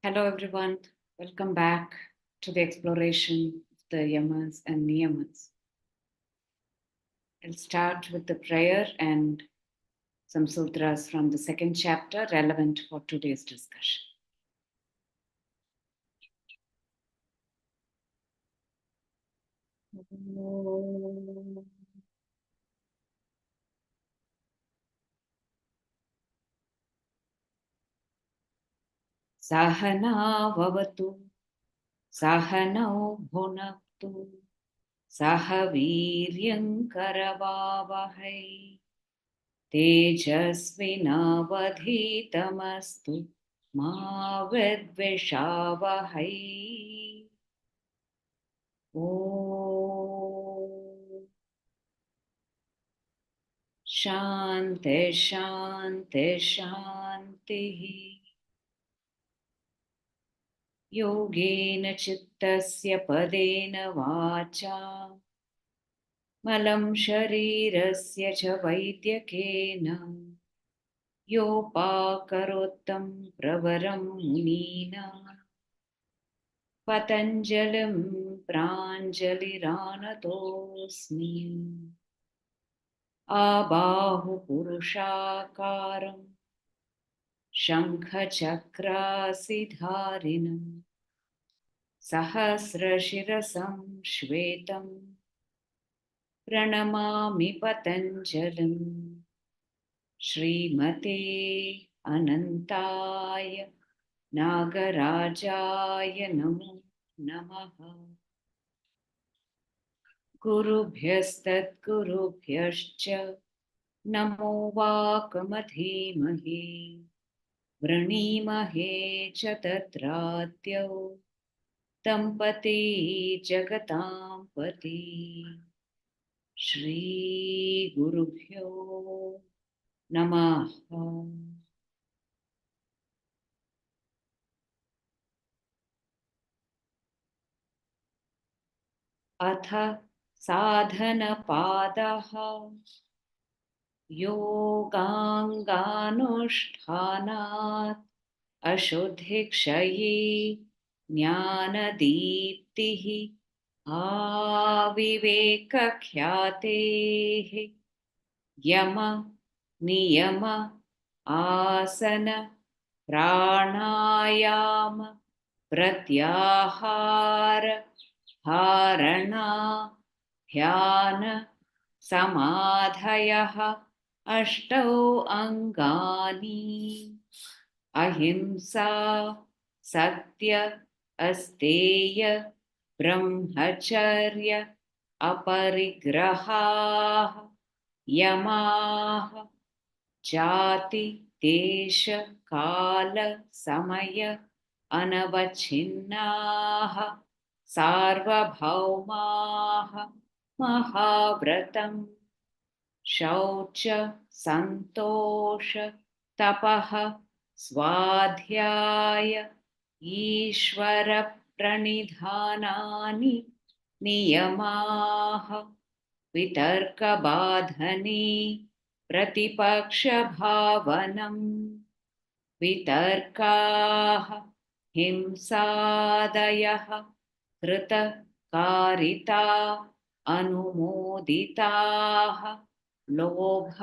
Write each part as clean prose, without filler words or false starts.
Hello everyone, welcome back to the exploration of the Yamas and Niyamas. I'll start with the prayer and some sutras from the second chapter relevant for today's discussion. Sahana vavatu, sahanau bhunaktu, sahaviryam karavavahai, tejasvinavadhitamastu, ma vidvishavahai. Om Shanti Shanti Shanti Yogena Chittasya Padena Vacha Malam Sharirasya Cha Vaidyakena Yopakarottam Pravaram Munina Patanjalim Pranjaliranatosmi Abahu Purushakaram Shankhachakrasidharinam Sahasrashirasam Shvetam Pranamami Patanjalim Srimate Anantaya Nagarajaya Namo Namaha Gurubhyastat Gurubhyascha Namo Vakamadhimahi Vranimhe cha tatratyo Tampati jagatam pati Shri Gurubhyo Namaha. Atha sadhana padaha yoganganushthanat ashuddhikshayi jnanadiptihi avivekakhyate yama niyama asana pranayama pratyahara dharana dhyana samadhayah ashtau angani ahimsa satya asteya brahmacharya aparigraha yamaha jati desha kala samaya anavachinnaha sarvabhaumaha mahavratam shaucha santosha tapaha swadhyaya ishvara pranidhanani niyamaha vitarkabadhani प्रतिपक्षभावनम् वितर्काः हिंसादयः कृतकारिता अनुमोदिताः लोभ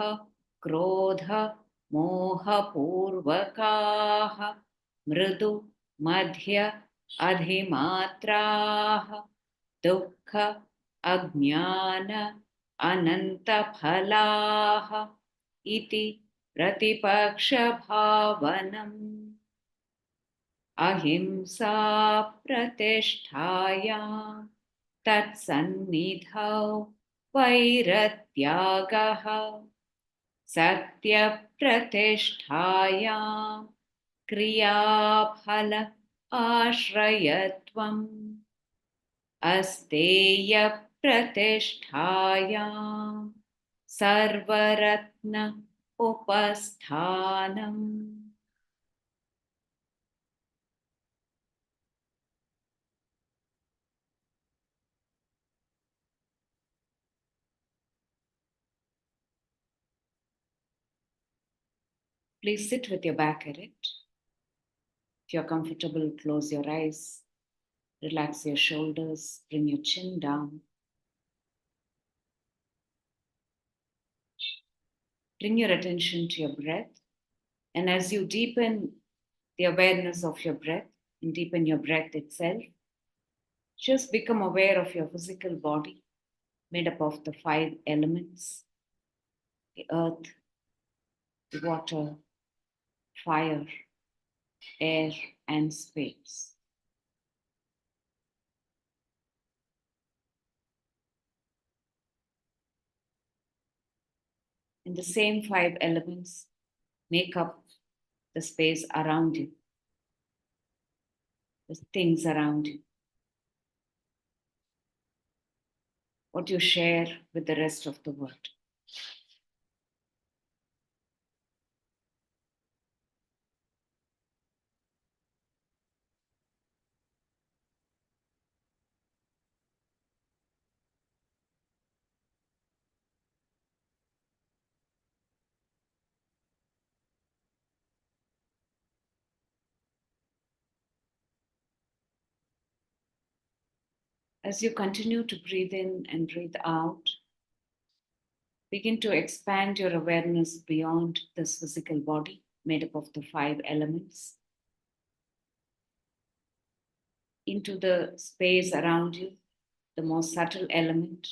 क्रोध मोहपूर्वकाः मृदु मध्य अधिमात्राः दुःख अज्ञान अनन्तफलाः इति प्रतिपक्षभावनम् अहिंसा प्रतिष्ठायां तत्सन्निधौ वैरत्यागः सत्यप्रतिष्ठायां क्रियाफल आश्रयत्वम् अस्तेय प्रतिष्ठायां सर्वरत्न उपस्थानम्. Please sit with your back erect. If you're comfortable, close your eyes, relax your shoulders, bring your chin down. Bring your attention to your breath. And as you deepen the awareness of your breath and deepen your breath itself, just become aware of your physical body made up of the 5 elements: the earth, the water, fire, air, and space. And the same 5 elements make up the space around you, the things around you, what you share with the rest of the world. As you continue to breathe in and breathe out, begin to expand your awareness beyond this physical body made up of the 5 elements into the space around you, the most subtle element,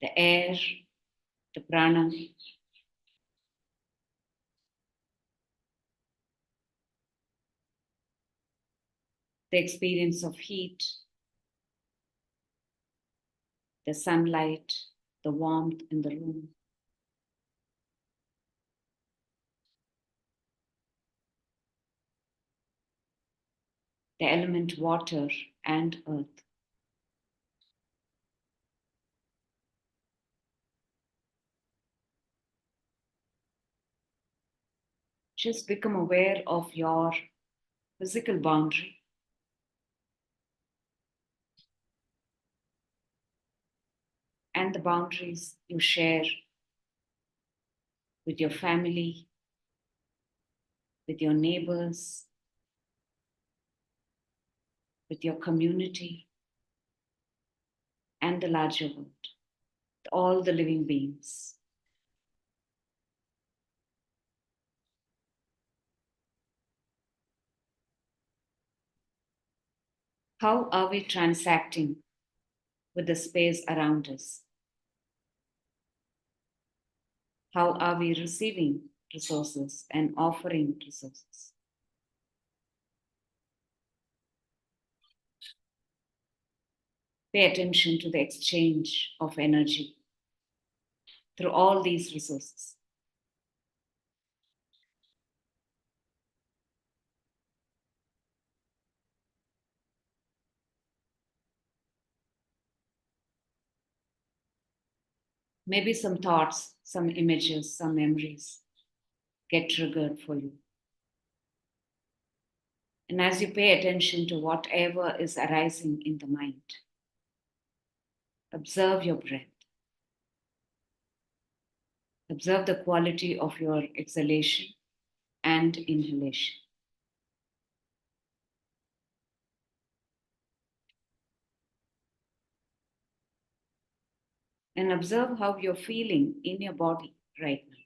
the air, the prana, the experience of heat, the sunlight, the warmth in the room. The element water and earth. Just become aware of your physical boundary and the boundaries you share with your family, with your neighbors, with your community, and the larger world, all the living beings. How are we transacting with the space around us? How are we receiving resources and offering resources? Pay attention to the exchange of energy through all these resources. Maybe some thoughts, some images, some memories get triggered for you. And as you pay attention to whatever is arising in the mind, observe your breath. Observe the quality of your exhalation and inhalation. And observe how you're feeling in your body right now.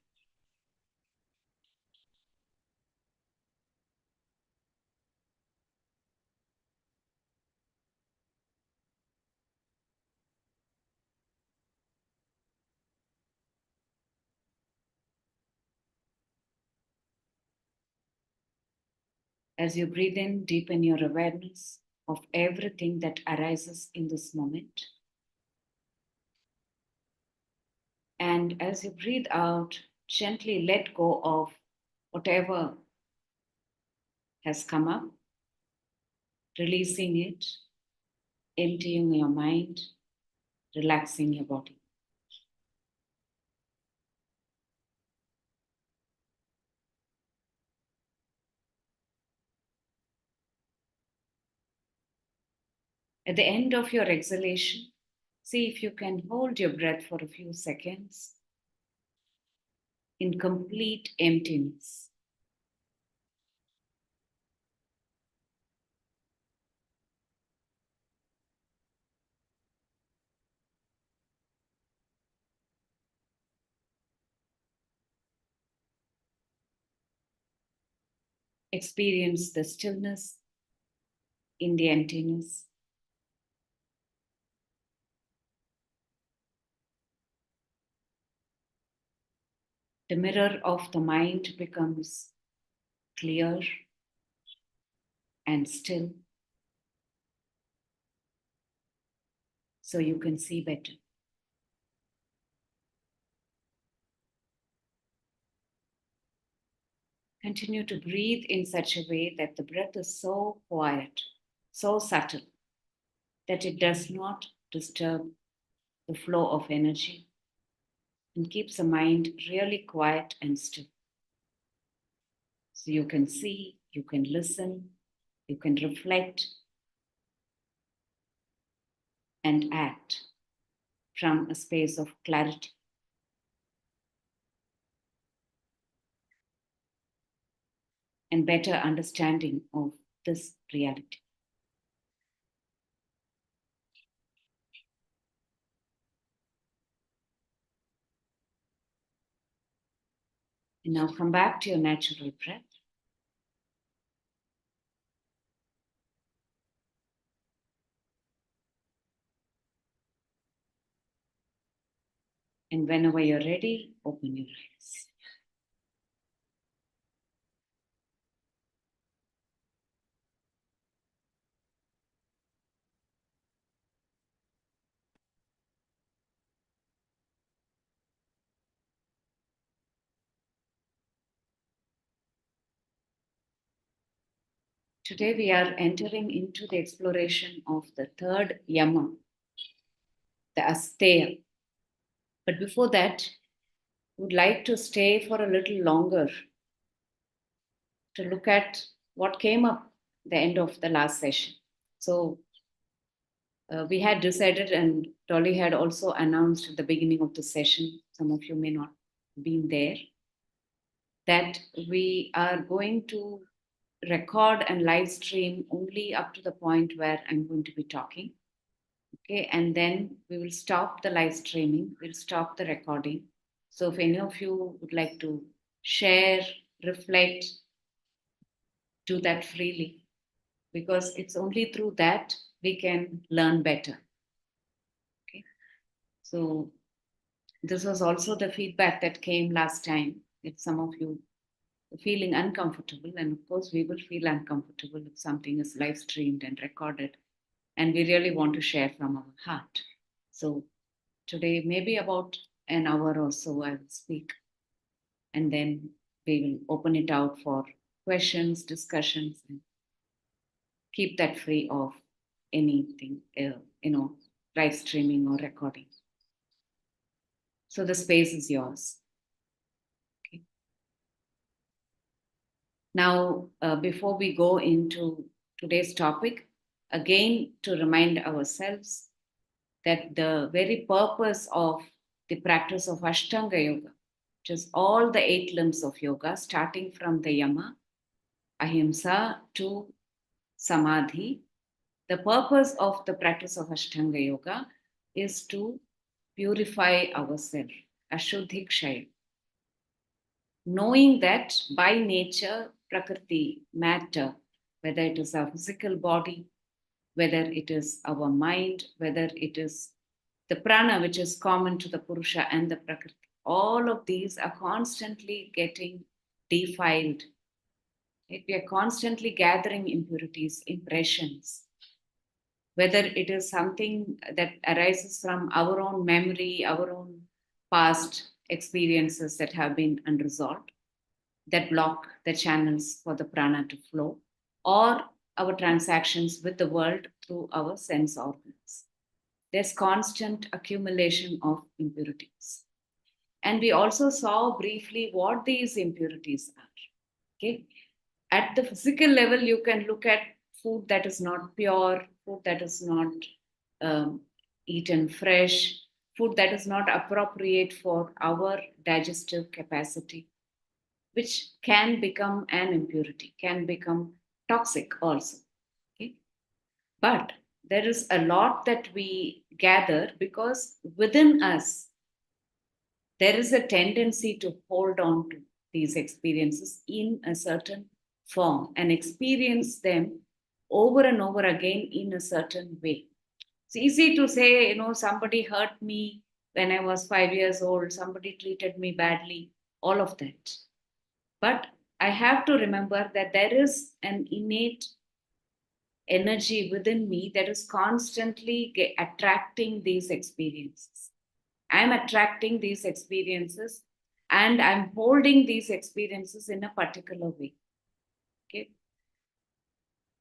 As you breathe in, deepen your awareness of everything that arises in this moment. And as you breathe out, gently let go of whatever has come up, releasing it, emptying your mind, relaxing your body. At the end of your exhalation, see if you can hold your breath for a few seconds in complete emptiness. Experience the stillness in the emptiness. The mirror of the mind becomes clear and still, so you can see better. Continue to breathe in such a way that the breath is so quiet, so subtle, that it does not disturb the flow of energy and keeps the mind really quiet and still. So you can see, you can listen, you can reflect and act from a space of clarity. And better understanding of this reality. And now come back to your natural breath. And whenever you're ready, open your eyes. Today we are entering into the exploration of the third Yama, the Asteya. But before that, would like to stay for a little longer to look at what came up the end of the last session. So we had decided, and Dolly had also announced at the beginning of the session, some of you may not have been there, that we are going to record and live stream only up to the point where I'm going to be talking. Okay, and then we will stop the live streaming, we'll stop the recording. So if any of you would like to share, reflect, do that freely, because it's only through that we can learn better. Okay, so this was also the feedback that came last time. If some of you are feeling uncomfortable, and of course we will feel uncomfortable if something is live streamed and recorded, and we really want to share from our heart. So today, maybe about an hour or so, I will speak, and then we will open it out for questions, discussions, and keep that free of anything, live streaming or recording. So the space is yours. Okay. Now, before we go into today's topic, again to remind ourselves that the very purpose of the practice of Ashtanga Yoga, which is all the 8 limbs of yoga, starting from the Yama, Ahimsa to Samadhi, the purpose of the practice of Ashtanga Yoga is to purify ourselves, Ashuddhi Kshaya. Knowing that by nature, Prakriti, matter, whether it is our physical body, whether it is our mind, whether it is the prana, which is common to the Purusha and the Prakriti, all of these are constantly getting defiled. Right? We are constantly gathering impurities, impressions, whether it is something that arises from our own memory, our own past experiences that have been unresolved, that block the channels for the prana to flow, or our transactions with the world through our sense organs. There's constant accumulation of impurities. And we also saw briefly what these impurities are. Okay. At the physical level, you can look at food that is not pure, food that is not eaten fresh, food that is not appropriate for our digestive capacity, which can become an impurity, can become toxic also. Okay? But there is a lot that we gather because within us, there is a tendency to hold on to these experiences in a certain form and experience them over and over again in a certain way. It's easy to say, somebody hurt me when I was 5 years old, somebody treated me badly, all of that. But I have to remember that there is an innate energy within me that is constantly attracting these experiences. I'm attracting these experiences and I'm holding these experiences in a particular way. Okay.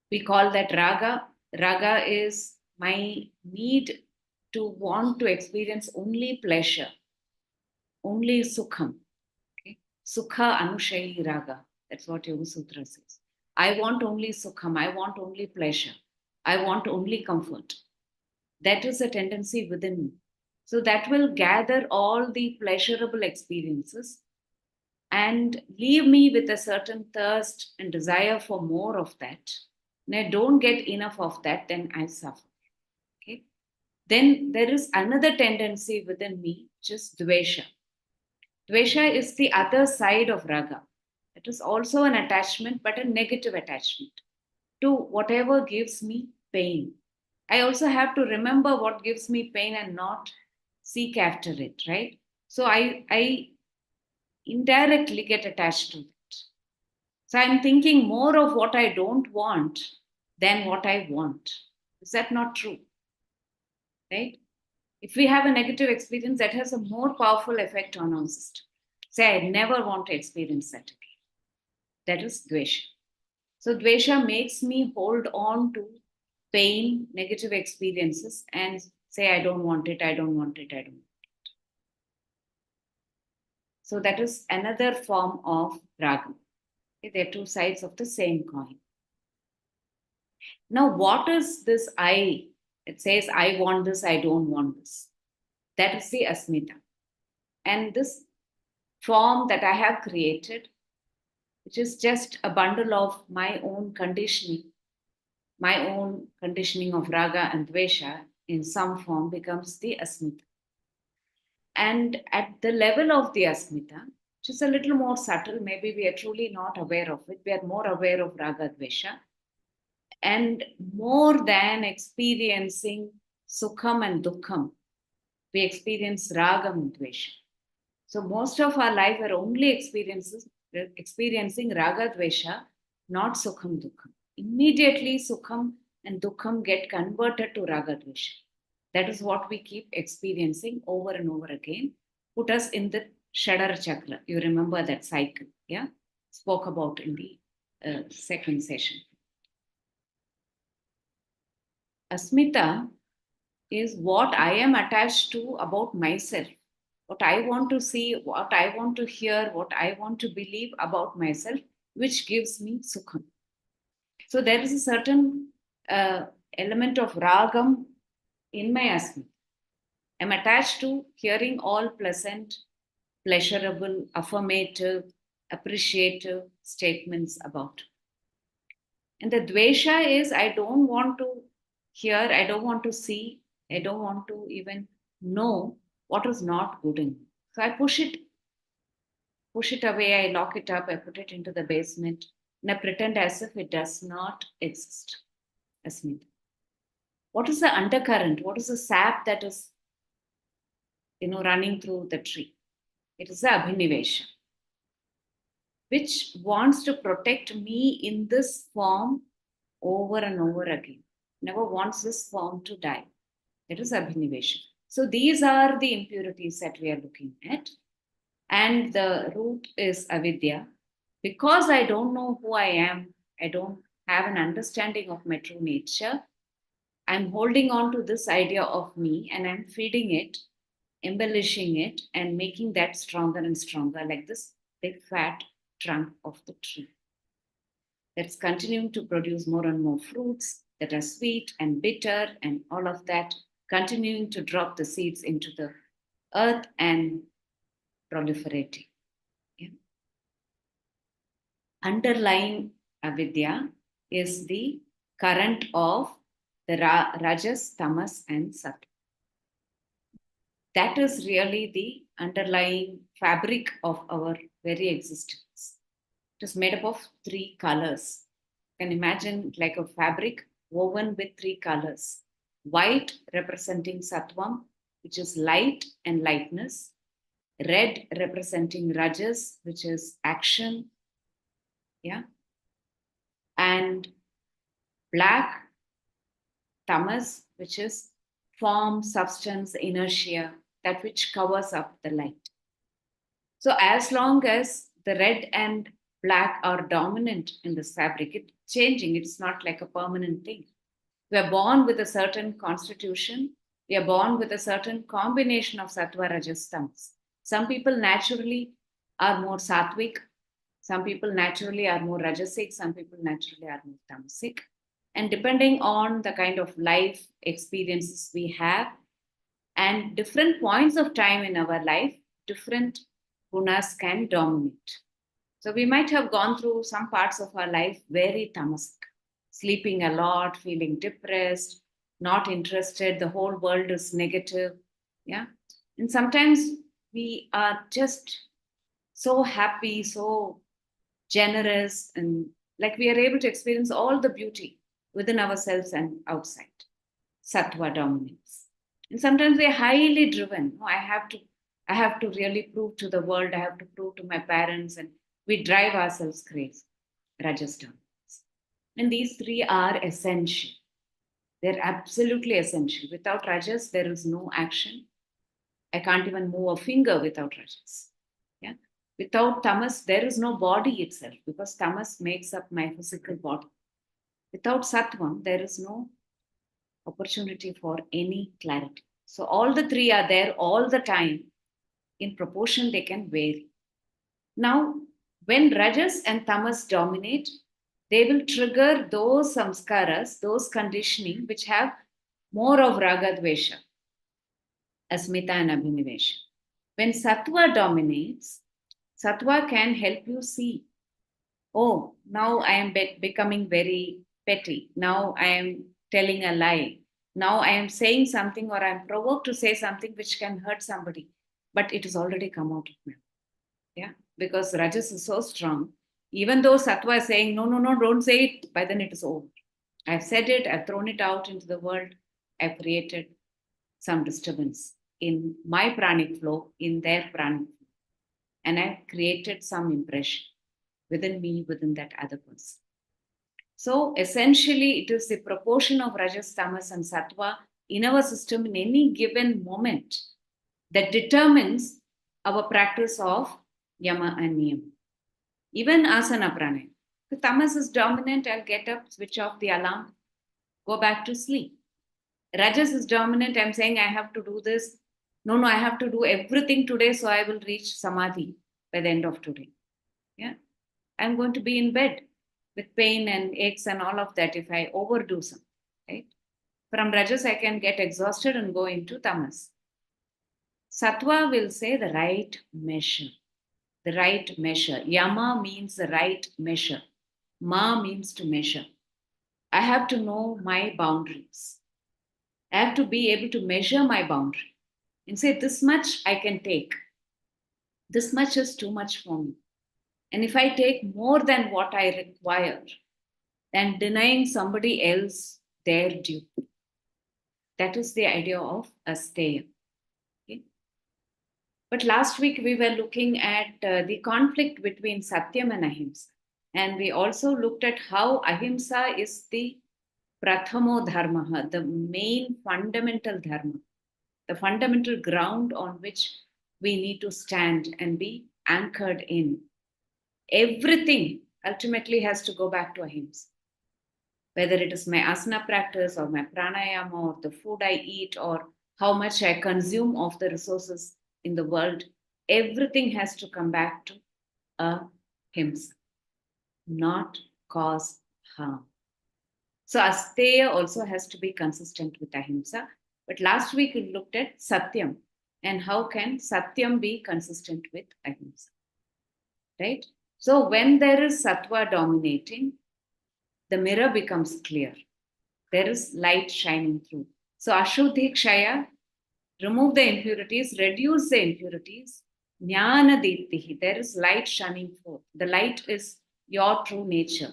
We call that raga. Raga is my need to want to experience only pleasure, only sukham. Okay. Sukha Anushayi Raga. That's what Yoga Sutra says. I want only sukham. I want only pleasure. I want only comfort. That is a tendency within me. So that will gather all the pleasurable experiences and leave me with a certain thirst and desire for more of that. And I don't get enough of that, then I suffer. Okay. Then there is another tendency within me, which is dvesha. Dvesha is the other side of raga. It is also an attachment, but a negative attachment to whatever gives me pain. I also have to remember what gives me pain and not seek after it, right? So I indirectly get attached to it. So I'm thinking more of what I don't want than what I want. Is that not true? Right? If we have a negative experience, that has a more powerful effect on our system. Say, I never want to experience that again. That is dvesha. So dvesha makes me hold on to pain, negative experiences, and say, I don't want it, I don't want it, I don't want it. So that is another form of raga. Okay, they're two sides of the same coin. Now, what is this I? It says, I want this, I don't want this. That is the asmita. And this form that I have created, which is just a bundle of my own conditioning of raga and dvesha in some form becomes the asmita. And at the level of the asmita, which is a little more subtle, maybe we are truly not aware of it, we are more aware of raga dvesha. And more than experiencing sukham and dukkham, we experience ragam and dvesha. So most of our life are only experiencing raga dvesha, not sukham dukkham. Immediately sukham and dukkham get converted to raga dvesha. That is what we keep experiencing over and over again. Put us in the Shadara chakra. You remember that cycle, yeah? Spoke about in the second session. Asmita is what I am attached to about myself, what I want to see, what I want to hear, what I want to believe about myself, which gives me sukham. So there is a certain element of ragam in my asmita. I'm attached to hearing all pleasant, pleasurable, affirmative, appreciative statements about. And the dvesha is I don't want to hear, I don't want to see, I don't want to even know what is not good in me. So I push it away, I lock it up, I put it into the basement, and I pretend as if it does not exist. Asmita. What is the undercurrent? What is the sap that is running through the tree? It is the abhinivesha, which wants to protect me in this form over and over again. Never wants this form to die. It is abhinivesha. So these are the impurities that we are looking at. And the root is avidya. Because I don't know who I am, I don't have an understanding of my true nature, I'm holding on to this idea of me and I'm feeding it, embellishing it, and making that stronger and stronger, like this big fat trunk of the tree that's continuing to produce more and more fruits that are sweet and bitter and all of that, continuing to drop the seeds into the earth and proliferating. Yeah. Underlying avidya is the current of the rajas, tamas, and sattva. That is really the underlying fabric of our very existence. It is made up of 3 colors. You can imagine like a fabric woven with 3 colors. White representing sattvam, which is light and lightness. Red representing rajas, which is action. Yeah. And black, tamas, which is form, substance, inertia, that which covers up the light. So as long as the red and black are dominant in this fabric, it's changing. It's not like a permanent thing. We are born with a certain constitution. We are born with a certain combination of sattva, rajas, tamas. Some people naturally are more sattvic. Some people naturally are more rajasic. Some people naturally are more tamasic. And depending on the kind of life experiences we have and different points of time in our life, different gunas can dominate. So we might have gone through some parts of our life very tamasic, sleeping a lot, feeling depressed, not interested, the whole world is negative. Yeah. And sometimes we are just so happy, so generous, and like we are able to experience all the beauty within ourselves and outside. Sattva dominates. And sometimes we are highly driven. Oh, I have to really prove to the world, I have to prove to my parents, and we drive ourselves crazy. Rajas dominates. And these 3 are essential. They're absolutely essential. Without rajas, there is no action. I can't even move a finger without rajas. Yeah. Without tamas, there is no body itself because tamas makes up my physical body. Without sattvam, there is no opportunity for any clarity. So all the 3 are there all the time. In proportion, they can vary. Now, when rajas and tamas dominate, they will trigger those samskaras, those conditioning which have more of ragadvesha, asmita and abhinivesha. When sattva dominates, sattva can help you see, oh, now I am becoming very petty. Now I am telling a lie. Now I am saying something or I am provoked to say something which can hurt somebody, but it has already come out of me. Yeah, because rajas is so strong. Even though sattva is saying, no, no, no, don't say it, by then it is over. I've said it, I've thrown it out into the world, I've created some disturbance in my pranic flow, in their pranic flow, and I've created some impression within me, within that other person. So essentially, it is the proportion of rajas, tamas, and sattva in our system in any given moment that determines our practice of yama and niyama. Even asana pranayama. If tamas is dominant, I'll get up, switch off the alarm, go back to sleep. Rajas is dominant, I'm saying I have to do this. No, no, I have to do everything today so I will reach samadhi by the end of today. Yeah, I'm going to be in bed with pain and aches and all of that if I overdo something, right? From rajas, I can get exhausted and go into tamas. Sattva will say the right measure. The right measure. Yama means the right measure. Ma means to measure. I have to know my boundaries. I have to be able to measure my boundary and say, this much I can take. This much is too much for me. And if I take more than what I require, then denying somebody else their due. That is the idea of Asteya. Okay? But last week we were looking at the conflict between Satyam and Ahimsa. And we also looked at how Ahimsa is the Prathamo Dharma, the main fundamental Dharma, the fundamental ground on which we need to stand and be anchored in. Everything ultimately has to go back to Ahimsa. Whether it is my asana practice or my pranayama or the food I eat or how much I consume of the resources in the world, everything has to come back to Ahimsa, not cause harm. So Asteya also has to be consistent with Ahimsa. But last week we looked at Satyam and how can Satyam be consistent with Ahimsa, right? So when there is Sattva dominating, the mirror becomes clear. There is light shining through. So Ashuddhi Kshaya, remove the impurities, reduce the impurities. Jnana Deeptihi, there is light shining forth. The light is your true nature.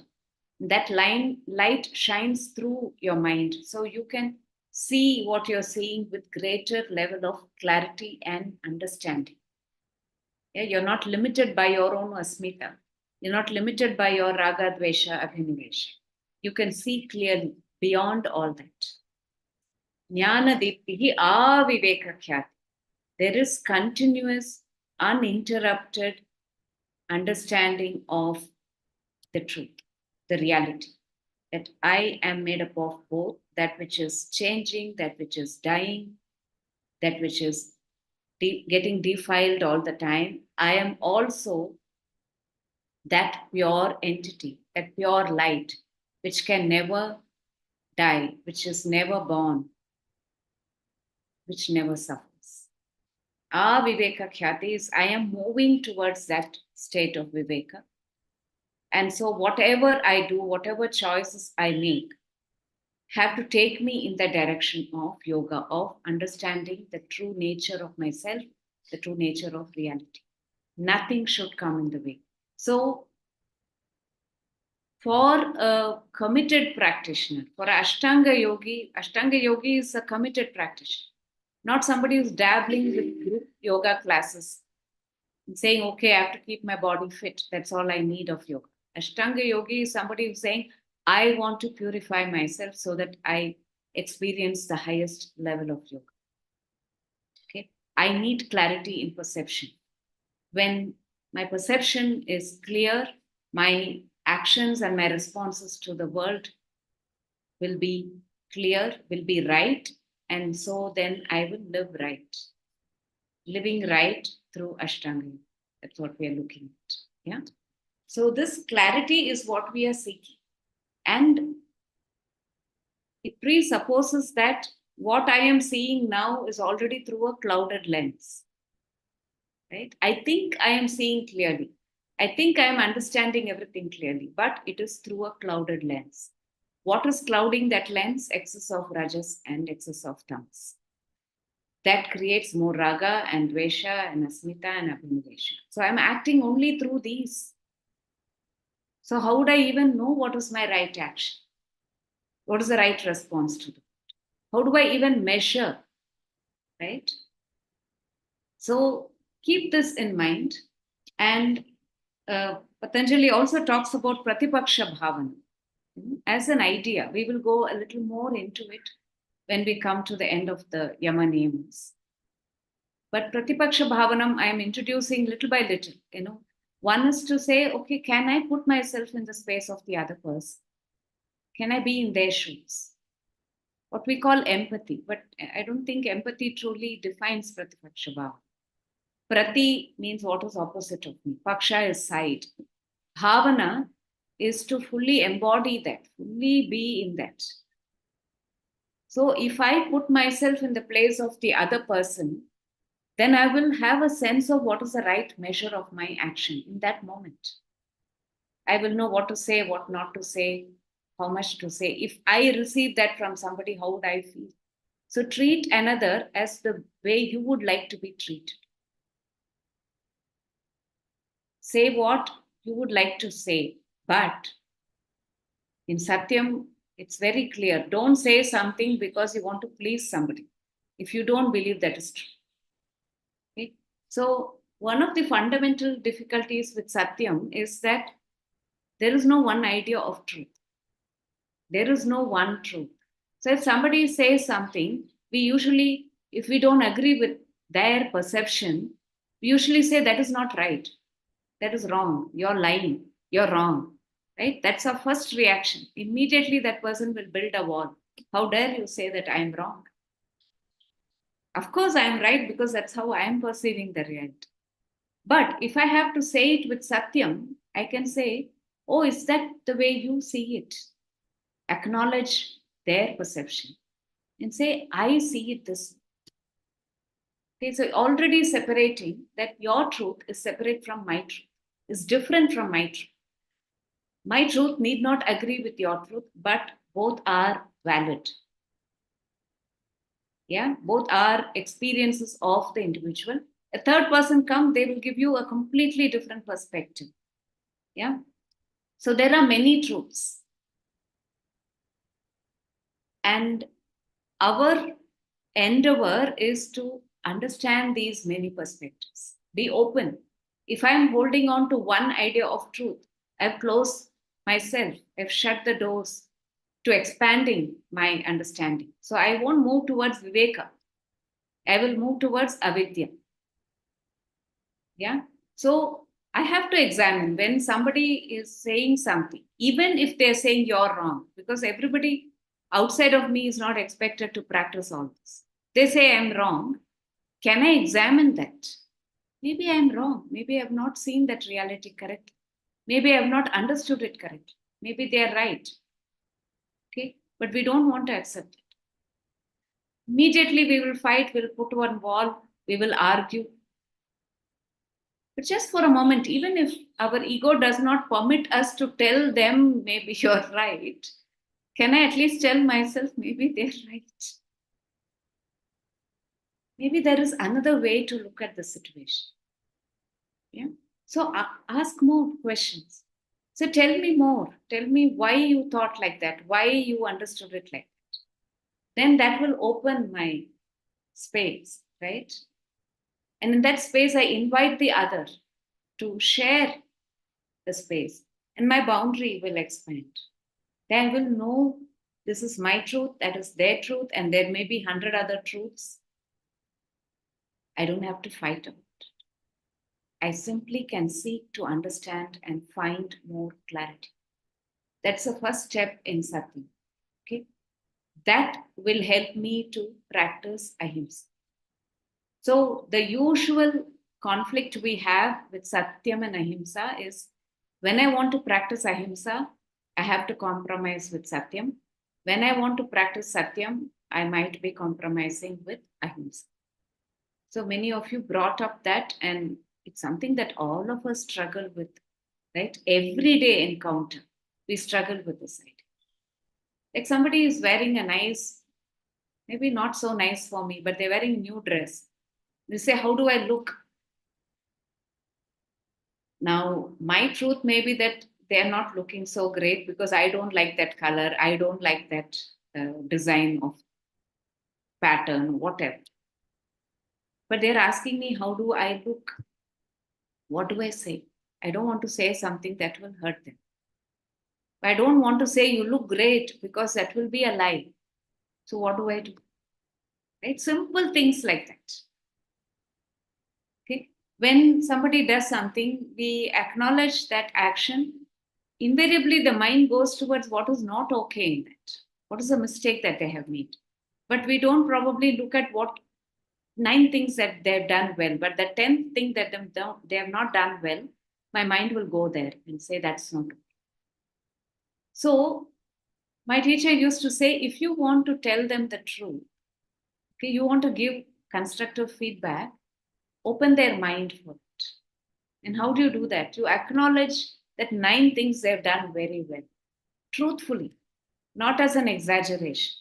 That light shines through your mind, so you can see what you're seeing with greater level of clarity and understanding. Yeah, you're not limited by your own asmita. You're not limited by your raga, dvesha, abhinivesha. You can see clearly beyond all that. Jnana diptihi aviveka khyati. There is continuous, uninterrupted understanding of the truth, the reality. That I am made up of both that which is changing, that which is dying, that which is getting defiled all the time. I am also that pure entity, that pure light, which can never die, which is never born, which never suffers. Viveka Khyati is I am moving towards that state of Viveka. And so, whatever I do, whatever choices I make, have to take me in the direction of yoga, of understanding the true nature of myself, the true nature of reality. Nothing should come in the way. So, for a committed practitioner, for Ashtanga yogi is a committed practitioner, not somebody who's dabbling with group yoga classes and saying, okay, I have to keep my body fit. That's all I need of yoga. Ashtanga yogi is somebody who's saying, I want to purify myself so that I experience the highest level of yoga. Okay, I need clarity in perception. When my perception is clear, my actions and my responses to the world will be clear, will be right, and so then I will live right. Living right through Ashtanga. That's what we are looking at. Yeah. So this clarity is what we are seeking. And it presupposes that what I am seeing now is already through a clouded lens. Right? I think I am seeing clearly. I think I am understanding everything clearly, but it is through a clouded lens. What is clouding that lens? Excess of rajas and excess of tamas. That creates more raga and dvesha and asmita and abhinivesha. So I'm acting only through these. So how would I even know what is my right action? What is the right response to that? How do I even measure? Right? So keep this in mind. And Patanjali also talks about pratipaksha bhavana as an idea. We will go a little more into it when we come to the end of the Yama niyamas. But pratipaksha bhavanam, I am introducing little by little. One is to say, okay, can I put myself in the space of the other person? Can I be in their shoes? What we call empathy, but I don't think empathy truly defines pratipaksha bhavana. Prati means what is opposite of me. Paksha is side. Bhavana is to fully embody that, fully be in that. So if I put myself in the place of the other person, then I will have a sense of what is the right measure of my action in that moment. I will know what to say, what not to say, how much to say. If I receive that from somebody, how would I feel? So treat another as the way you would like to be treated. Say what you would like to say, but in Satyam, it's very clear. Don't say something because you want to please somebody if you don't believe that is true. Okay? So, one of the fundamental difficulties with Satyam is that there is no one idea of truth. There is no one truth. So, if somebody says something, we usually, if we don't agree with their perception, we usually say that is not right. That is wrong. You're lying. You're wrong. Right? That's our first reaction. Immediately that person will build a wall. How dare you say that I am wrong? Of course, I am right because that's how I am perceiving the reality. But if I have to say it with Satyam, I can say, oh, is that the way you see it? Acknowledge their perception and say, I see it this way. Okay, so already separating that your truth is separate from my truth, is different from my truth. My truth need not agree with your truth, but both are valid. Yeah, both are experiences of the individual. A third person come, they will give you a completely different perspective. Yeah. So there are many truths. And our endeavor is to understand these many perspectives. Be open. If I'm holding on to one idea of truth, I've closed myself, I've shut the doors to expanding my understanding. So I won't move towards Viveka. I will move towards Avidya. Yeah. So I have to examine when somebody is saying something, even if they're saying you're wrong, because everybody outside of me is not expected to practice all this. They say I'm wrong. Can I examine that? Maybe I'm wrong. Maybe I've not seen that reality correctly. Maybe I've not understood it correctly. Maybe they're right. Okay. But we don't want to accept it. Immediately we will fight, we'll put one wall, we will argue. But just for a moment, even if our ego does not permit us to tell them, maybe you're right, can I at least tell myself, maybe they're right? Maybe there is another way to look at the situation. Yeah. So ask more questions. So tell me more. Tell me why you thought like that, why you understood it like that. Then that will open my space, right? And in that space, I invite the other to share the space, and my boundary will expand. Then I will know this is my truth, that is their truth, and there may be 100 other truths. I don't have to fight about it. I simply can seek to understand and find more clarity. That's the first step in Sati. Okay? That will help me to practice ahimsa. So the usual conflict we have with Satyam and ahimsa is when I want to practice ahimsa, I have to compromise with Satyam. When I want to practice Satyam, I might be compromising with ahimsa. So many of you brought up that, and it's something that all of us struggle with, right? Everyday encounter, we struggle with this idea. Like somebody is wearing a nice, maybe not so nice for me, but they're wearing a new dress. They say, how do I look? Now, my truth may be that they're not looking so great because I don't like that color. I don't like that design of pattern, whatever. But they're asking me, how do I look? What do I say? I don't want to say something that will hurt them. I don't want to say, you look great, because that will be a lie. So, what do I do? Right? Simple things like that. Okay. When somebody does something, we acknowledge that action. Invariably, the mind goes towards what is not okay in that. What is a mistake that they have made? But we don't probably look at what 9 things that they've done well, but the 10th thing that they have not done well, my mind will go there and say that's not okay. So my teacher used to say, if you want to tell them the truth, okay, you want to give constructive feedback, open their mind for it. And how do you do that? You acknowledge that 9 things they've done very well, truthfully, not as an exaggeration,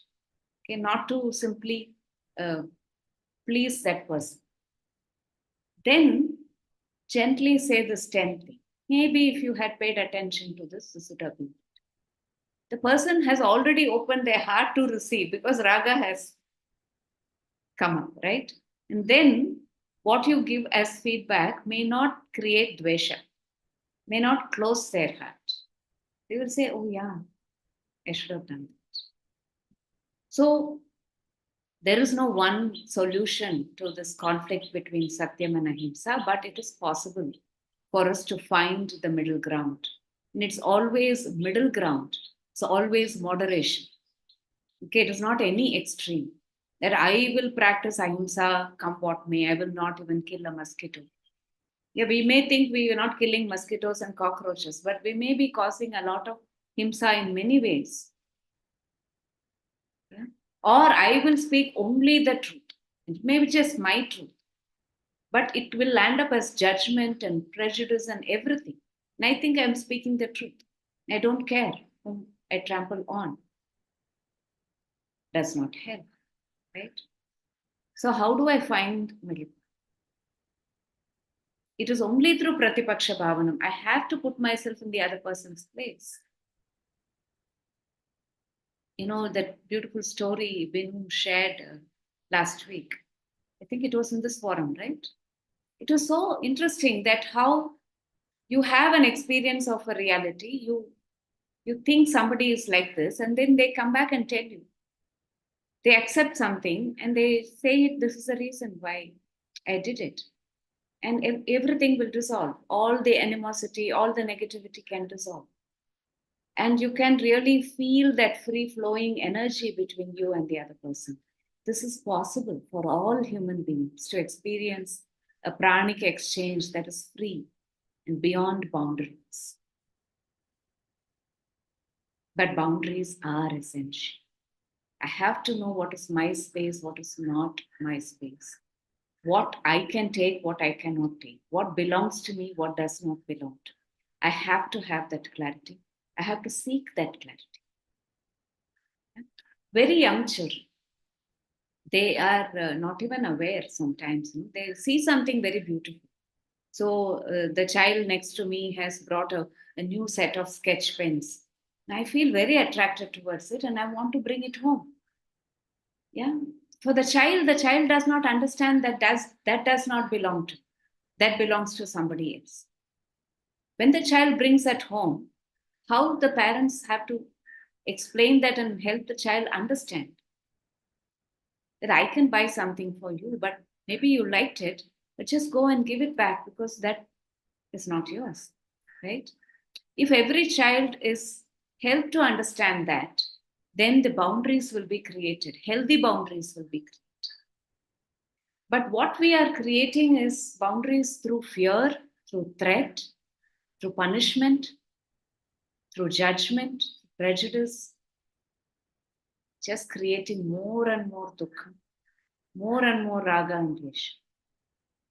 okay, not to simply please that person. Then gently say this 10th thing. Maybe if you had paid attention to this would have been. The person has already opened their heart to receive because raga has come up, right? And then what you give as feedback may not create dvesha, may not close their heart. They will say, oh, yeah, I should have done that. So there is no one solution to this conflict between Satyam and Ahimsa, but it is possible for us to find the middle ground. And it's always middle ground, it's always moderation. Okay, it is not any extreme. That I will practice Ahimsa, come what may, I will not even kill a mosquito. Yeah, we may think we are not killing mosquitoes and cockroaches, but we may be causing a lot of himsa in many ways. Yeah? Or I will speak only the truth. It may be just my truth, but it will land up as judgment and prejudice and everything. And I think I'm speaking the truth. I don't care whom I trample on. Does not help, right? So how do I find middle? It is only through Pratipaksha Bhavanam. I have to put myself in the other person's place. You know, that beautiful story Binu shared last week. I think it was in this forum, right? It was so interesting that how you have an experience of a reality, you think somebody is like this, and then they come back and tell you. They accept something and they say, this is the reason why I did it. And everything will dissolve. All the animosity, all the negativity can dissolve. And you can really feel that free flowing energy between you and the other person. This is possible for all human beings to experience a pranic exchange that is free and beyond boundaries. But boundaries are essential. I have to know what is my space, what is not my space, what I can take, what I cannot take, what belongs to me, what does not belong to me. I have to have that clarity. I have to seek that clarity. Very young children, they are not even aware sometimes. They see something very beautiful. So the child next to me has brought a new set of sketch pens. I feel very attracted towards it and I want to bring it home. Yeah. For the child does not understand that does not belong to, that belongs to somebody else. When the child brings at home, how the parents have to explain that and help the child understand that I can buy something for you, but maybe you liked it, but just go and give it back because that is not yours, right? If every child is helped to understand that, then the boundaries will be created, healthy boundaries will be created. But what we are creating is boundaries through fear, through threat, through punishment, through judgment, prejudice, just creating more and more dukkha, more and more raga and dvesha.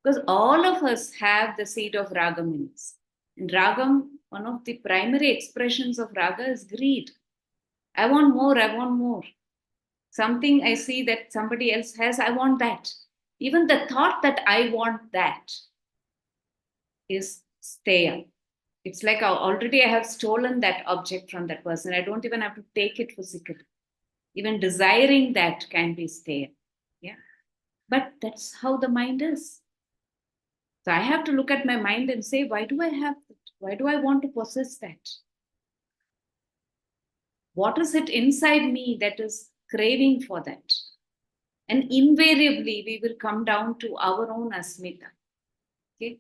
Because all of us have the seed of ragam in us. And ragam, one of the primary expressions of raga is greed. I want more, I want more. Something I see that somebody else has, I want that. Even the thought that I want that is Asteya. It's like already I have stolen that object from that person. I don't even have to take it physically. Even desiring that can be Asteya. Yeah. But that's how the mind is. So I have to look at my mind and say, why do I have that? Why do I want to possess that? What is it inside me that is craving for that? And invariably, we will come down to our own asmita. Okay?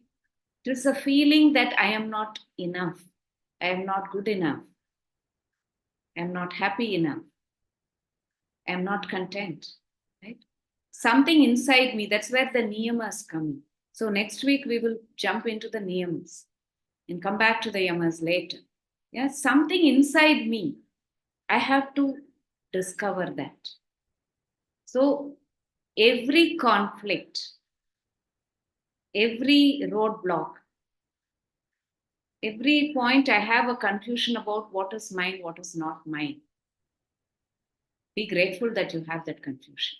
It is a feeling that I am not enough. I am not good enough. I am not happy enough. I am not content. Right? Something inside me, that's where the niyamas come in. So next week, we will jump into the niyamas and come back to the yamas later. Yeah, something inside me, I have to discover that. So every conflict, every roadblock, every point I have a confusion about what is mine, what is not mine. Be grateful that you have that confusion.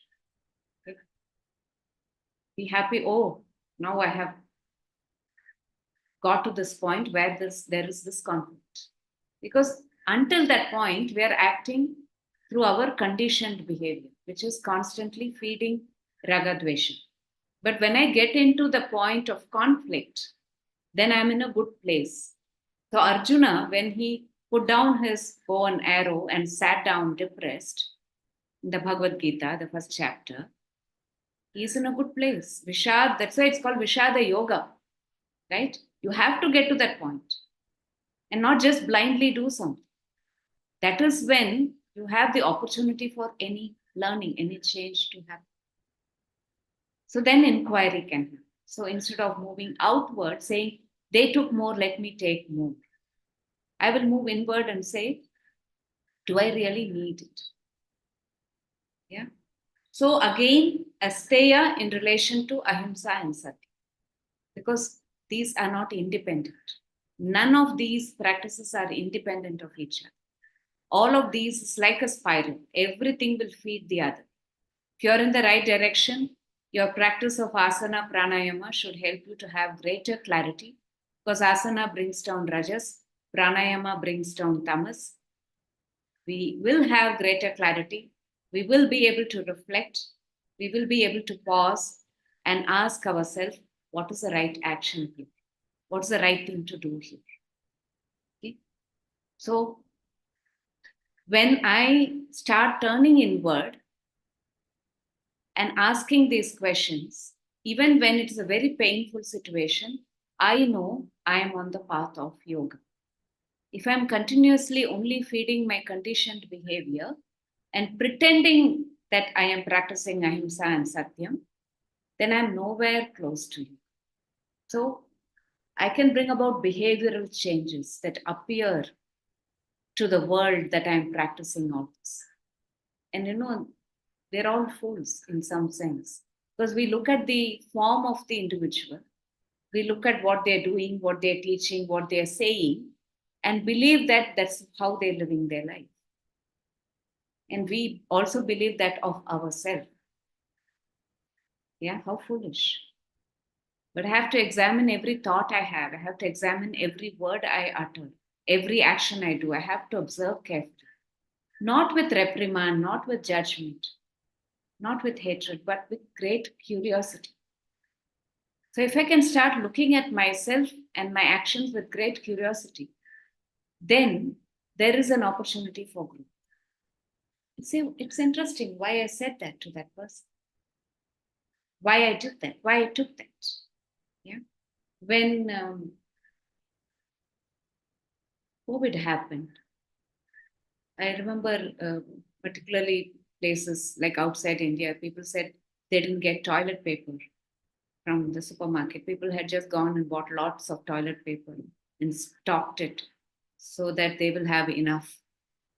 Okay? Be happy, oh, now I have got to this point where there is this conflict. Because until that point, we are acting through our conditioned behavior, which is constantly feeding ragadvesha. But when I get into the point of conflict, then I'm in a good place. So Arjuna, when he put down his bow and arrow and sat down depressed, in the Bhagavad Gita, the first chapter, he's in a good place. Vishad, that's why it's called Vishada Yoga, right? You have to get to that point and not just blindly do something. That is when you have the opportunity for any learning, any change to happen. So then inquiry can happen. So instead of moving outward, saying, they took more, let me take more, I will move inward and say, do I really need it? Yeah. So again, Asteya in relation to Ahimsa and Sati, because these are not independent. None of these practices are independent of each other. All of these is like a spiral. Everything will feed the other. If you're in the right direction, Your practice of asana pranayama should help you to have greater clarity, because asana brings down rajas, pranayama brings down tamas. We will have greater clarity. We will be able to reflect. We will be able to pause and ask ourselves, what is the right action here? What's the right thing to do here? Okay? So when I start turning inward and asking these questions, even when it is a very painful situation, I know I am on the path of yoga. If I'm continuously only feeding my conditioned behavior and pretending that I am practicing ahimsa and satyam, then I'm nowhere close to you. So I can bring about behavioral changes that appear to the world that I'm practicing all this. And they're all fools in some sense, because we look at the form of the individual, we look at what they're doing, what they're teaching, what they're saying, and believe that that's how they're living their life. And we also believe that of ourselves. Yeah, how foolish. But I have to examine every thought I have. I have to examine every word I utter, every action I do. I have to observe carefully. Not with reprimand, not with judgment, not with hatred, but with great curiosity. So if I can start looking at myself and my actions with great curiosity, then there is an opportunity for growth. It's interesting why I said that to that person, why I did that, why I took that. Yeah. When COVID happened, I remember particularly places like outside India, people said they didn't get toilet paper from the supermarket. People had just gone and bought lots of toilet paper and stocked it so that they will have enough.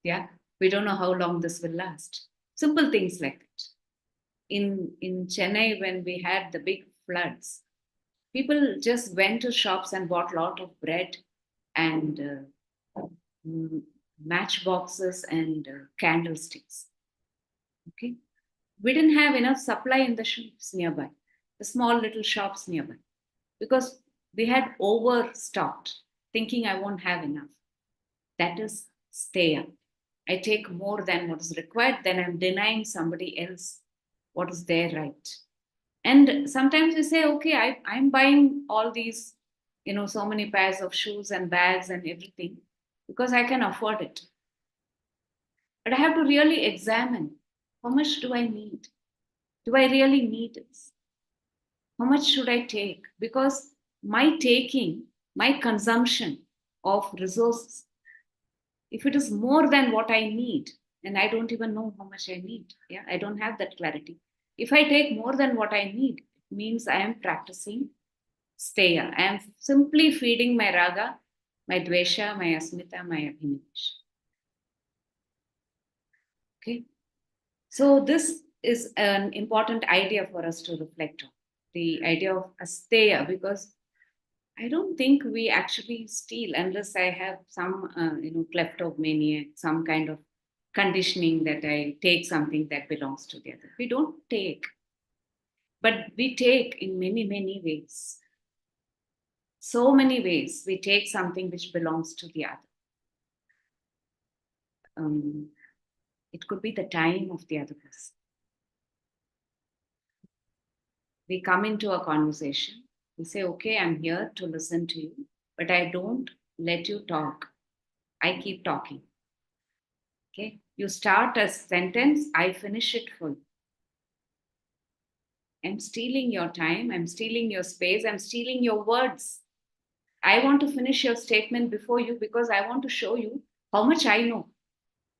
Yeah. We don't know how long this will last. Simple things like that. In Chennai, when we had the big floods, people just went to shops and bought a lot of bread and matchboxes and candlesticks. Okay. We didn't have enough supply in the shops nearby, the small little shops nearby, because we had overstocked, thinking I won't have enough. That is Asteya. I take more than what is required, then I'm denying somebody else what is their right. And sometimes you say, okay, I'm buying all these, so many pairs of shoes and bags and everything because I can afford it. But I have to really examine, how much do I need? Do I really need this? How much should I take? Because my taking, my consumption of resources, if it is more than what I need, and I don't even know how much I need, yeah, I don't have that clarity. If I take more than what I need, it means I am practicing Steya. I am simply feeding my raga, my dvesha, my asmita, my abhinivesh. Okay. So this is an important idea for us to reflect on. The idea of Asteya, because I don't think we actually steal unless I have some, kleptomania, some kind of conditioning that I take something that belongs to the other. We don't take, but we take in many, many ways. So many ways we take something which belongs to the other. It could be the time of the other person. We come into a conversation. We say, okay, I'm here to listen to you, but I don't let you talk. I keep talking. Okay. You start a sentence, I finish it full. I'm stealing your time. I'm stealing your space. I'm stealing your words. I want to finish your statement before you because I want to show you how much I know,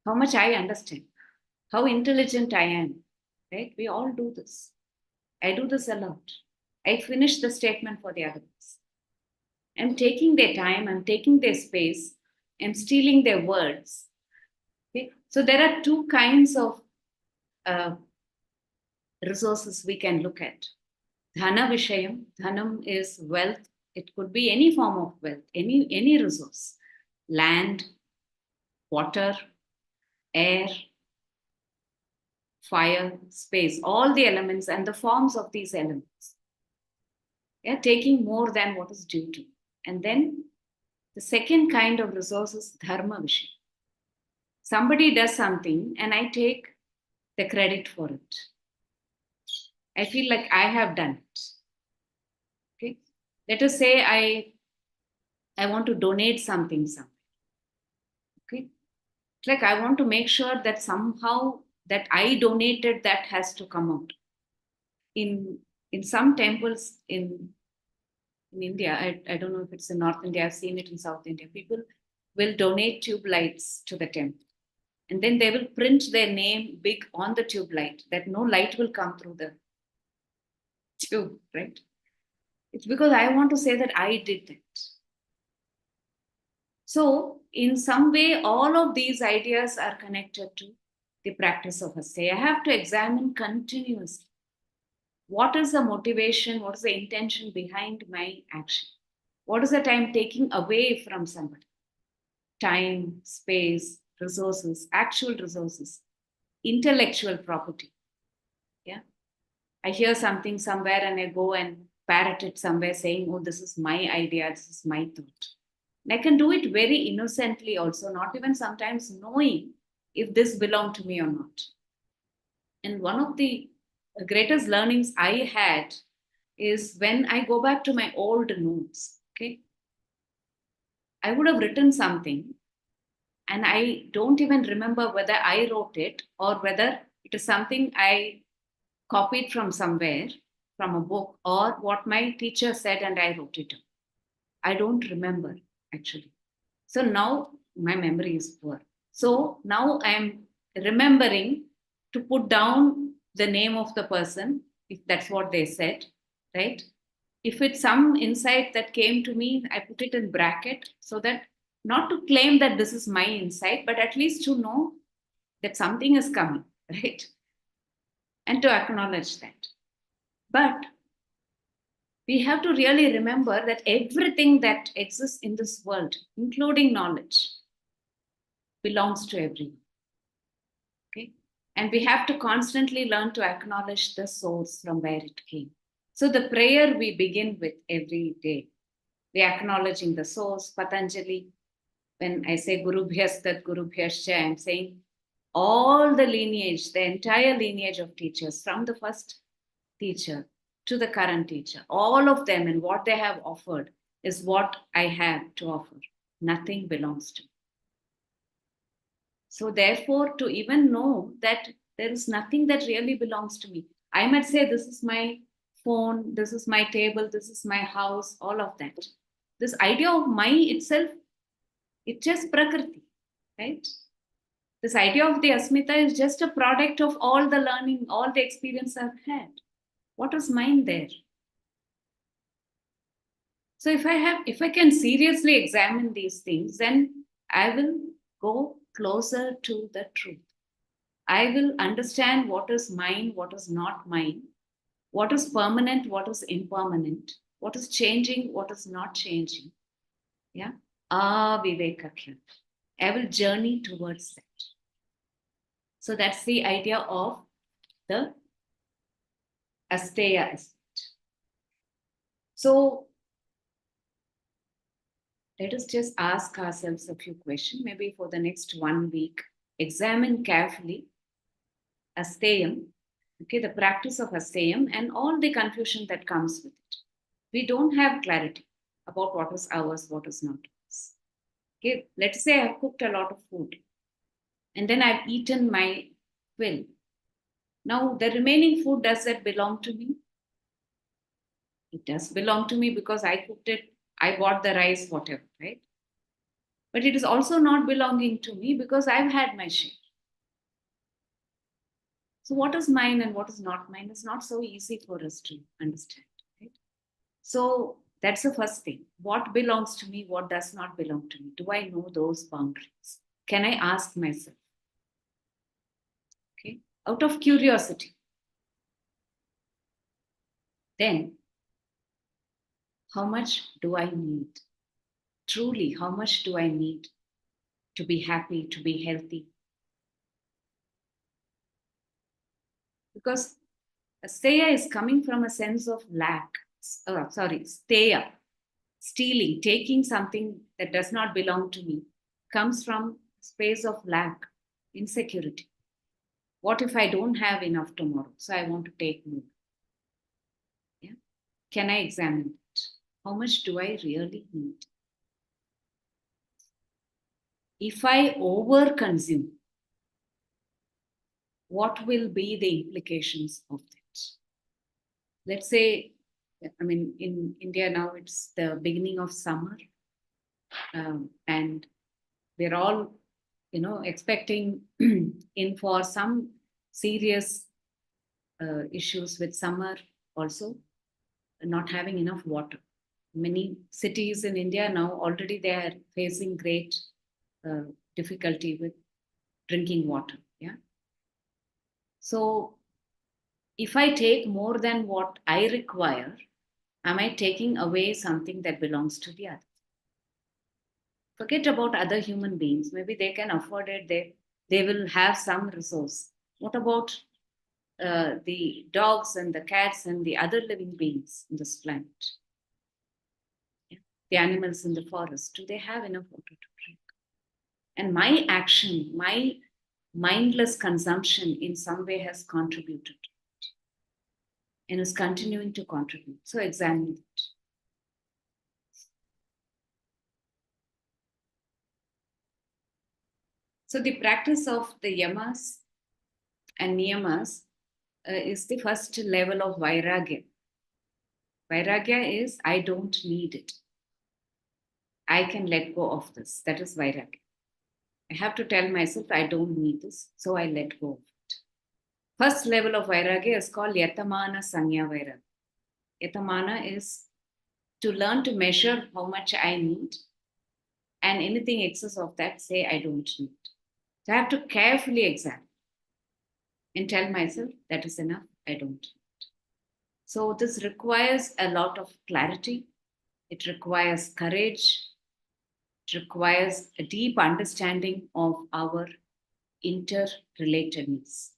how much I understand, how intelligent I am. Right? We all do this. I do this a lot. I finish the statement for the others. I'm taking their time, I'm taking their space, I'm stealing their words. Okay? So there are two kinds of resources we can look at. Dhana Vishayam, Dhanam is wealth. It could be any form of wealth, any resource. Land, water, air, fire, space, all the elements and the forms of these elements. Yeah, taking more than what is due to. And then the second kind of resource is dharma vishya. Somebody does something and I take the credit for it. I feel like I have done it. Okay. Let us say I want to donate something somewhere. Okay. It's like I want to make sure that somehow that I donated that has to come out. In some temples in India, I don't know if it's in North India, I've seen it in South India, people will donate tube lights to the temple. And then they will print their name big on the tube light, that no light will come through the tube, right? It's because I want to say that I did that. So, in some way, all of these ideas are connected to the practice of Asteya. I have to examine continuously what is the motivation, what is the intention behind my action? What is that I'm taking away from somebody? Time, space, resources, actual resources, intellectual property. Yeah. I hear something somewhere and I go and parrot it somewhere saying, oh, this is my idea, this is my thought. And I can do it very innocently also, not even sometimes knowing if this belonged to me or not. And one of the greatest learnings I had is when I go back to my old notes, okay? I would have written something and I don't even remember whether I wrote it or whether it is something I copied from somewhere, from a book, or what my teacher said and I wrote it down. I don't remember actually. So now my memory is poor. So now I am remembering to put down the name of the person, if that's what they said, right? If it's some insight that came to me, I put it in bracket so that not to claim that this is my insight, but at least to know that something is coming, right? And to acknowledge that. But we have to really remember that everything that exists in this world, including knowledge, belongs to everyone. Okay? And we have to constantly learn to acknowledge the source from where it came. So the prayer we begin with every day, we are acknowledging the source, Patanjali. When I say Guru Bhyastat, Guru Bhyascha, I'm saying all the lineage, the entire lineage of teachers, from the first teacher to the current teacher, all of them and what they have offered is what I have to offer. Nothing belongs to me. So, therefore, to even know that there is nothing that really belongs to me, I might say, this is my phone, this is my table, this is my house, all of that. This idea of my itself, it's just Prakriti, right? This idea of the Asmita is just a product of all the learning, all the experience I've had. What is mine there? So if I can seriously examine these things, then I will go closer to the truth. I will understand what is mine, what is not mine, what is permanent, what is impermanent, what is changing, what is not changing. Yeah. Vivekakya. I will journey towards that. So that's the idea of the Asteya aspect. So let us just ask ourselves a few questions, maybe for the next 1 week. Examine carefully Asteyam, okay, the practice of Asteyam and all the confusion that comes with it. We don't have clarity about what is ours, what is not ours. Okay, let's say I've cooked a lot of food and then I've eaten my fill. Now, the remaining food, does that belong to me? It does belong to me because I cooked it, I bought the rice, whatever, right? But it is also not belonging to me because I've had my share. So, what is mine and what is not mine is not so easy for us to understand, right? So, that's the first thing. What belongs to me? What does not belong to me? Do I know those boundaries? Can I ask myself? Okay, out of curiosity. Then, how much do I need? Truly, how much do I need to be happy, to be healthy? Because Asteya is coming from a sense of lack. Steya, stealing, taking something that does not belong to me, comes from space of lack, insecurity. What if I don't have enough tomorrow? So I want to take more. Yeah. Can I examine it? How much do I really need? If I overconsume, what will be the implications of that? Let's say, I mean, in India now it's the beginning of summer, and we're all, expecting in for some serious issues with summer also, not having enough water. Many cities in India now already they are facing great uh, difficulty with drinking water. Yeah. So if I take more than what I require, am I taking away something that belongs to the other? Forget about other human beings. Maybe they can afford it. They will have some resource. What about the dogs and the cats and the other living beings in this planet? Yeah. The animals in the forest, do they have enough water to drink? And my action, my mindless consumption in some way has contributed and is continuing to contribute. So examine it. So the practice of the yamas and niyamas is the first level of vairagya. Vairagya is I don't need it. I can let go of this. That is vairagya. I have to tell myself I don't need this, so I let go of it. First level of vairagya is called yatamana sanya vairagya. Yatamana is to learn to measure how much I need, and anything excess of that, say I don't need. So I have to carefully examine and tell myself that is enough, I don't need. So this requires a lot of clarity. It requires courage. It requires a deep understanding of our interrelatedness.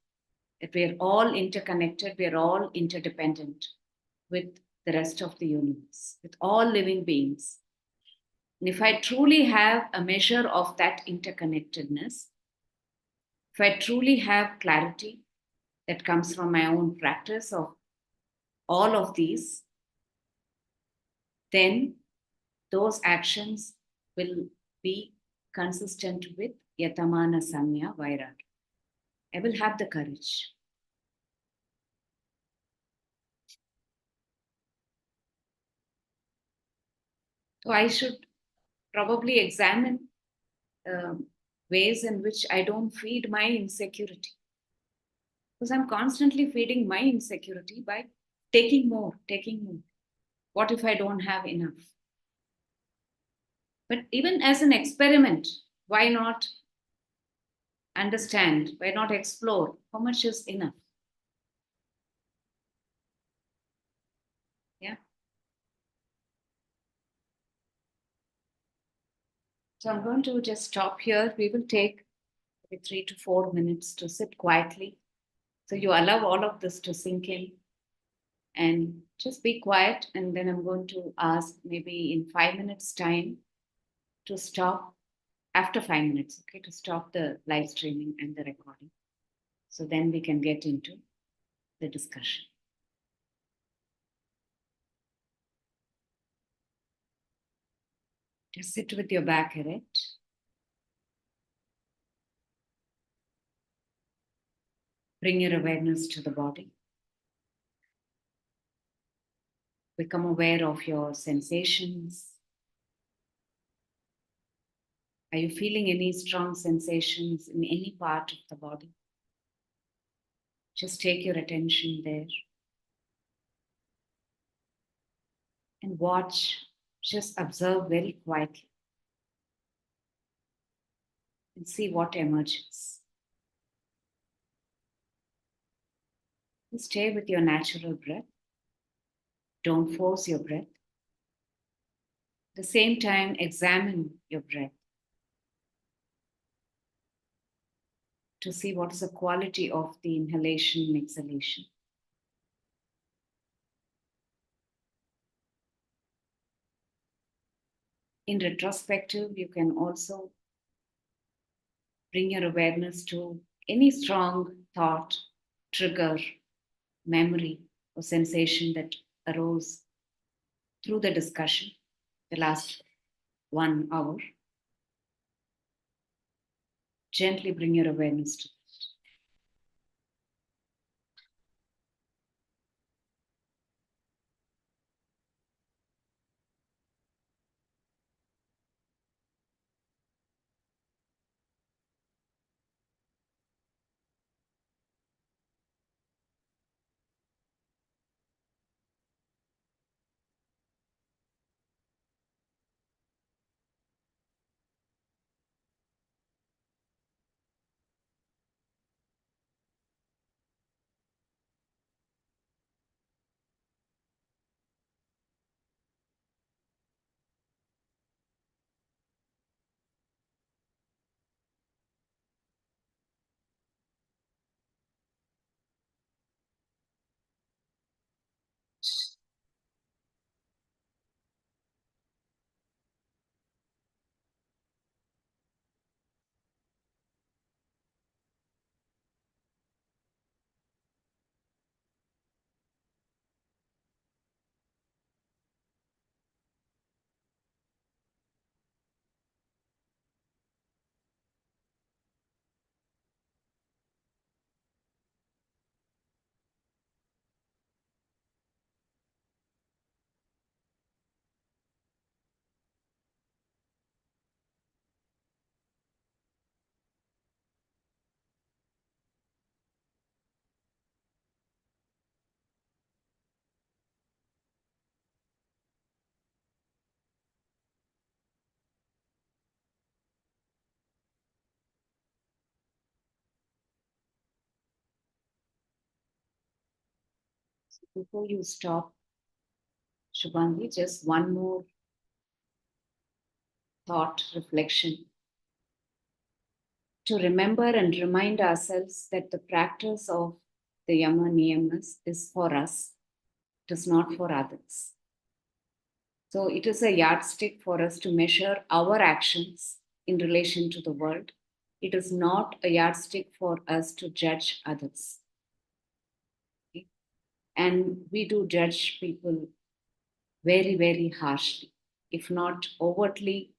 That we are all interconnected, we are all interdependent with the rest of the universe, with all living beings. And if I truly have a measure of that interconnectedness, if I truly have clarity that comes from my own practice of all of these, then those actions will be consistent with yatamana sanya vairagya. I will have the courage. So I should probably examine ways in which I don't feed my insecurity. Because I'm constantly feeding my insecurity by taking more, taking more. What if I don't have enough? But even as an experiment, why not understand? Why not explore how much is enough? Yeah. So I'm going to just stop here. We will take 3 to 4 minutes to sit quietly. So you allow all of this to sink in and just be quiet. And then I'm going to ask maybe in 5 minutes' time to stop after 5 minutes, okay, to stop the live streaming and the recording. So then we can get into the discussion. Just sit with your back erect. Bring your awareness to the body. Become aware of your sensations. Are you feeling any strong sensations in any part of the body? Just take your attention there and watch, just observe very quietly and see what emerges. Stay with your natural breath. Don't force your breath. At the same time, examine your breath. to see what is the quality of the inhalation and exhalation. In retrospective, you can also bring your awareness to any strong thought, trigger, memory, or sensation that arose through the discussion the last 1 hour. Gently bring your awareness to it. Before you stop, Shubhangi, just one more thought, reflection. To remember and remind ourselves that the practice of the Yama Niyamas is for us, it is not for others. So it is a yardstick for us to measure our actions in relation to the world. It is not a yardstick for us to judge others. Okay? And we do judge people very, very harshly. If not overtly,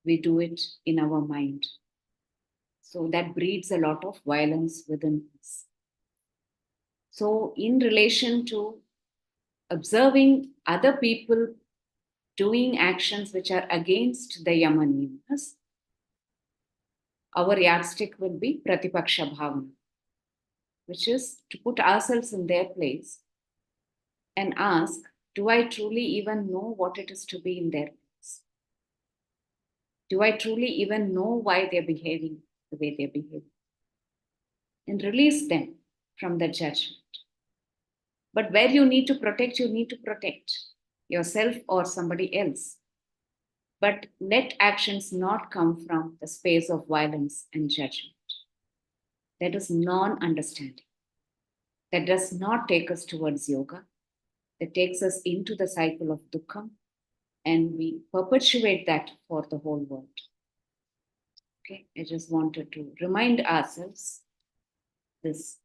we do it in our mind. So that breeds a lot of violence within us. So, in relation to observing other people doing actions which are against the Yama Niyamas, our yardstick will be Pratipaksha Bhavana, which is to put ourselves in their place and ask, do I truly even know what it is to be in their place? Do I truly even know why they're behaving the way they're behaving? And release them from the judgment. But where you need to protect, you need to protect yourself or somebody else. But let actions not come from the space of violence and judgment. That is non understanding. That does not take us towards yoga. That takes us into the cycle of dukkha, and we perpetuate that for the whole world. Okay, I just wanted to remind ourselves this